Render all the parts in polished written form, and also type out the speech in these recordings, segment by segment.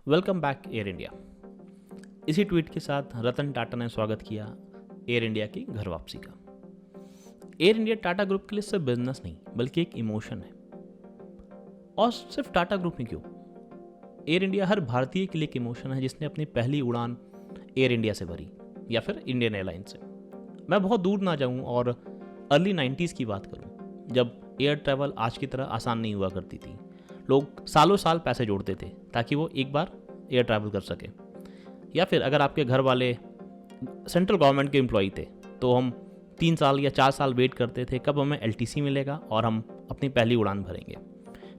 Welcome back air India. इसी tweet के साथ रतन टाटा ने स्वागत किया एयर इंडिया की घर वापसी का। एयर इंडिया टाटा ग्रुप के लिए सिर्फ बिजनेस नहीं बल्कि एक इमोशन है। और सिर्फ टाटा ग्रुप ही क्यों, एयर इंडिया हर भारतीय के लिए एक इमोशन है जिसने अपनी पहली उड़ान एयर इंडिया से भरी या फिर इंडियन एयरलाइंस से। मैं बहुत दूर ना जाऊं और अर्ली 90s की बात करूं, जब एयर ट्रैवल आज की तरह आसान नहीं हुआ करती थी। लोग सालों साल पैसे जोड़ते थे ताकि वो एक बार एयर ट्रैवल कर सके, या फिर अगर आपके घर वाले सेंट्रल गवर्नमेंट के एम्प्लॉई थे तो हम 3 साल या 4 साल वेट करते थे कब हमें LTC मिलेगा और हम अपनी पहली उड़ान भरेंगे।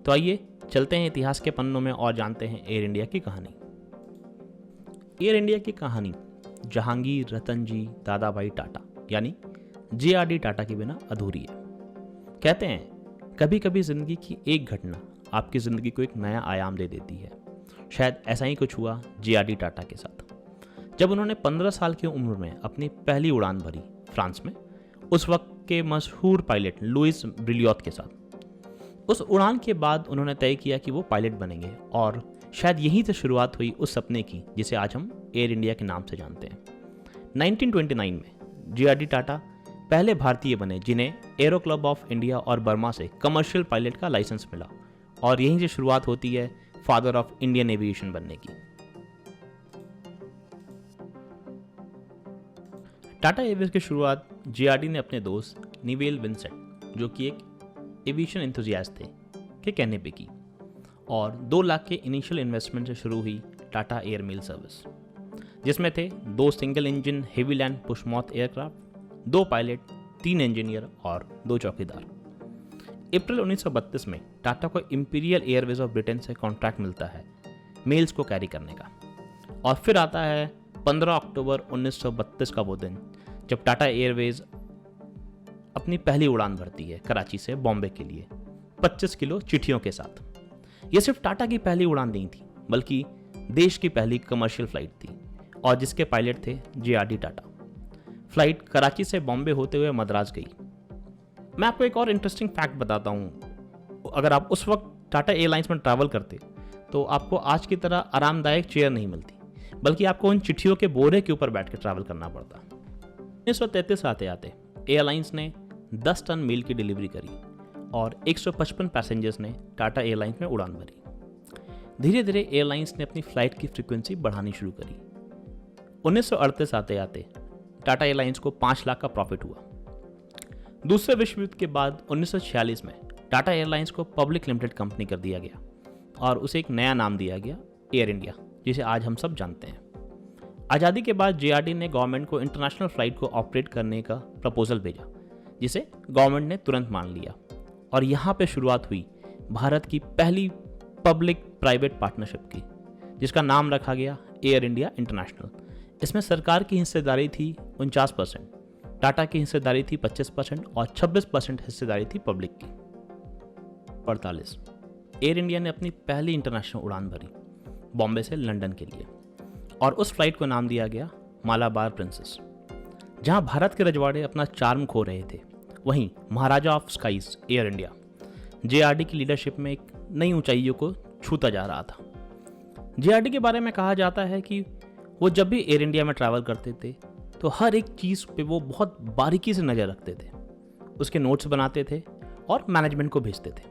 तो आइए चलते हैं इतिहास के पन्नों में और जानते हैं एयर इंडिया की कहानी। एयर इंडिया की कहानी जहांगीर रतन जी दादाभाई टाटा यानी JRD टाटा के बिना अधूरी है। कहते हैं कभी कभी जिंदगी की एक घटना आपकी जिंदगी को एक नया आयाम दे देती है। शायद ऐसा ही कुछ हुआ JRD टाटा के साथ, जब उन्होंने 15 साल की उम्र में अपनी पहली उड़ान भरी फ्रांस में उस वक्त के मशहूर पायलट लुइस ब्रिलियोत के साथ। उस उड़ान के बाद उन्होंने तय किया कि वो पायलट बनेंगे और शायद यहीं से शुरुआत हुई उस सपने की जिसे आज हम एयर इंडिया के नाम से जानते हैं। 1929 में JRD टाटा पहले भारतीय बने जिन्हें एरो क्लब ऑफ इंडिया और बर्मा से कमर्शियल पायलट का लाइसेंस मिला, और यहीं से शुरुआत होती है फादर ऑफ इंडियन एविएशन बनने की। टाटा एयरवेज की शुरुआत JRD ने अपने दोस्त निवेल विंसेंट, जो कि एक एविएशन एंथुसियास्ट थे, के कहने पे की, और 2 लाख के इनिशियल इन्वेस्टमेंट से शुरू हुई टाटा एयर मेल सर्विस, जिसमें थे 2 single engine Havilland Puss Moth aircraft, 2 pilot, 3 engineer और 2 चौकीदार। अप्रैल 1932 में टाटा को इंपीरियल एयरवेज ऑफ ब्रिटेन से कॉन्ट्रैक्ट मिलता है मेल्स को कैरी करने का। और फिर आता है 15 अक्टूबर 1932 का वो दिन जब टाटा एयरवेज अपनी पहली उड़ान भरती है कराची से बॉम्बे के लिए 25 किलो चिट्ठियों के साथ। ये सिर्फ टाटा की पहली उड़ान नहीं थी बल्कि देश की पहली कमर्शियल फ्लाइट थी, और जिसके पायलट थे JRD टाटा। फ्लाइट कराची से बॉम्बे होते हुए मद्रास गई। मैं आपको एक और इंटरेस्टिंग फैक्ट बताता हूँ। अगर आप उस वक्त टाटा एयरलाइंस में ट्रैवल करते तो आपको आज की तरह आरामदायक चेयर नहीं मिलती, बल्कि आपको उन चिट्ठियों के बोरे के ऊपर बैठ कर ट्रैवल करना पड़ता। 1933 आते आते एयरलाइंस ने 10 टन मेल की डिलीवरी करी और 155 पैसेंजर्स ने टाटा एयरलाइंस में उड़ान भरी। धीरे धीरे एयरलाइंस ने अपनी फ्लाइट की फ्रीक्वेंसी बढ़ानी शुरू करी। 1938 आते आते टाटा एयरलाइंस को 5 लाख का प्रॉफिट हुआ। दूसरे विश्व युद्ध के बाद 1946 में टाटा एयरलाइंस को पब्लिक लिमिटेड कंपनी कर दिया गया और उसे एक नया नाम दिया गया एयर इंडिया, जिसे आज हम सब जानते हैं। आज़ादी के बाद JRD ने गवर्नमेंट को इंटरनेशनल फ्लाइट को ऑपरेट करने का प्रपोजल भेजा, जिसे गवर्नमेंट ने तुरंत मान लिया, और यहाँ पे शुरुआत हुई भारत की पहली पब्लिक प्राइवेट पार्टनरशिप की, जिसका नाम रखा गया एयर इंडिया इंटरनेशनल। इसमें सरकार की हिस्सेदारी थी 49%, टाटा की हिस्सेदारी थी 25% और 26% हिस्सेदारी थी पब्लिक की। 48 एयर इंडिया ने अपनी पहली इंटरनेशनल उड़ान भरी बॉम्बे से लंदन के लिए, और उस फ्लाइट को नाम दिया गया मालाबार प्रिंसेस। जहां भारत के रजवाड़े अपना चार्म खो रहे थे, वहीं Maharaja of skies Air India JRD की लीडरशिप में एक नई ऊंचाइयों को छूता जा रहा था। JRD के बारे में कहा जाता है कि वो जब भी एयर इंडिया में ट्रैवल करते थे तो हर एक चीज़ पे वो बहुत बारीकी से नज़र रखते थे, उसके नोट्स बनाते थे और मैनेजमेंट को भेजते थे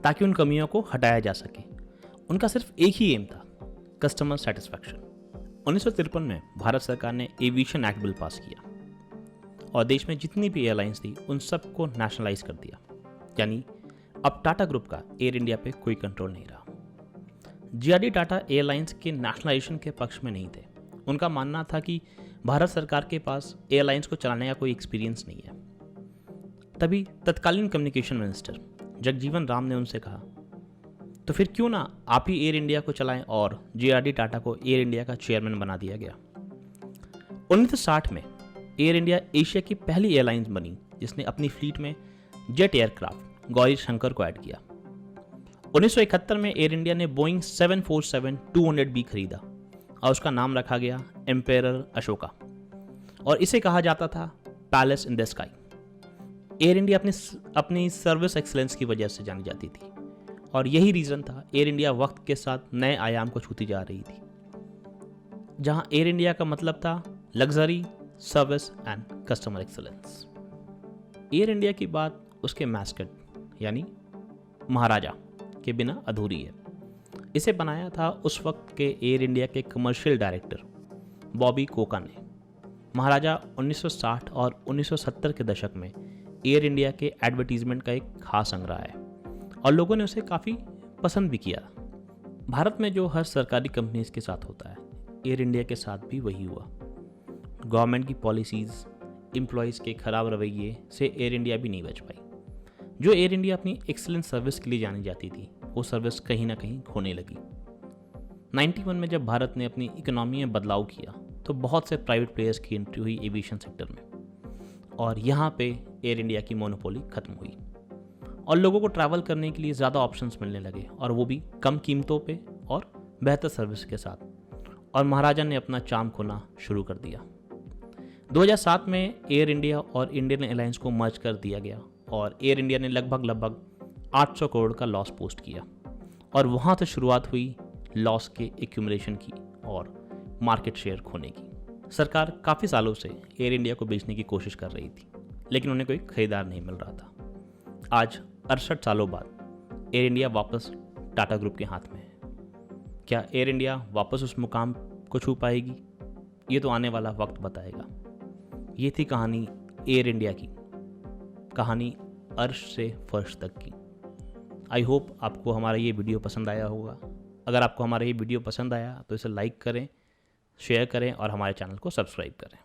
ताकि उन कमियों को हटाया जा सके। उनका सिर्फ एक ही एम था, कस्टमर सेटिस्फैक्शन। 1953 में भारत सरकार ने एविएशन एक्ट बिल पास किया और देश में जितनी भी एयरलाइंस थी उन सबको नेशनलाइज कर दिया, यानी अब टाटा ग्रुप का एयर इंडिया पे कोई कंट्रोल नहीं रहा। JRD टाटा एयरलाइंस के नेशनलाइजेशन के पक्ष में नहीं थे। उनका मानना था कि भारत सरकार के पास एयरलाइंस को चलाने का कोई एक्सपीरियंस नहीं है। तभी तत्कालीन कम्युनिकेशन मिनिस्टर जगजीवन राम ने उनसे कहा, तो फिर क्यों ना आप ही एयर इंडिया को चलाएं, और JRD टाटा को एयर इंडिया का चेयरमैन बना दिया गया। 1960 में एयर इंडिया एशिया की पहली एयरलाइंस बनी जिसने अपनी फ्लीट में जेट एयरक्राफ्ट गौरी शंकर को ऐड किया। 1971 में एयर इंडिया ने बोइंग 747-200B खरीदा और उसका नाम रखा गया एम्पेरर अशोका, और इसे कहा जाता था palace in the sky. Air India अपनी सर्विस एक्सीलेंस की वजह से जानी जाती थी और यही रीज़न था एयर इंडिया वक्त के साथ नए आयाम को छूती जा रही थी, जहां एयर इंडिया का मतलब था luxury, service and customer excellence. Air India की बात उसके मैस्कट यानी महाराजा के बिना अधूरी है। इसे बनाया था उस वक्त के एयर इंडिया के कमर्शियल डायरेक्टर बॉबी कोका ने। महाराजा 1960 और 1970 के दशक में एयर इंडिया के एडवर्टीजमेंट का एक खास अंग रहा है और लोगों ने उसे काफ़ी पसंद भी किया। भारत में जो हर सरकारी कंपनीज के साथ होता है, एयर इंडिया के साथ भी वही हुआ। गवर्नमेंट की पॉलिसीज़, एम्प्लॉयज़ के खराब रवैये से एयर इंडिया भी नहीं बच पाई। जो एयर इंडिया अपनी एक्सीलेंट सर्विस के लिए जानी जाती थी, वो सर्विस कहीं ना कहीं खोने लगी। 91 में जब भारत ने अपनी इकोनॉमी में बदलाव किया तो बहुत से प्राइवेट प्लेयर्स की एंट्री हुई एविएशन सेक्टर में और यहाँ पे एयर इंडिया की मोनोपोली खत्म हुई और लोगों को ट्रैवल करने के लिए ज़्यादा ऑप्शंस मिलने लगे और वो भी कम कीमतों पे और बेहतर सर्विस के साथ, और महाराजा ने अपना चार्म खोना शुरू कर दिया। 2007 में एयर इंडिया और इंडियन एयरलाइंस को मर्ज कर दिया गया और एयर इंडिया ने लगभग 800 करोड़ का लॉस पोस्ट किया और वहाँ से शुरुआत हुई लॉस के एक्यूमुलेशन की और मार्केट शेयर खोने की। सरकार काफ़ी सालों से एयर इंडिया को बेचने की कोशिश कर रही थी, लेकिन उन्हें कोई खरीदार नहीं मिल रहा था। आज 68 सालों बाद एयर इंडिया वापस टाटा ग्रुप के हाथ में है। क्या एयर इंडिया वापस उस मुकाम को छू पाएगी? ये तो आने वाला वक्त बताएगा। ये थी कहानी एयर इंडिया की, कहानी अर्श से फर्श तक की। आई होप आपको हमारा ये वीडियो पसंद आया होगा। अगर आपको हमारा ये वीडियो पसंद आया तो इसे लाइक करें, शेयर करें और हमारे चैनल को सब्सक्राइब करें।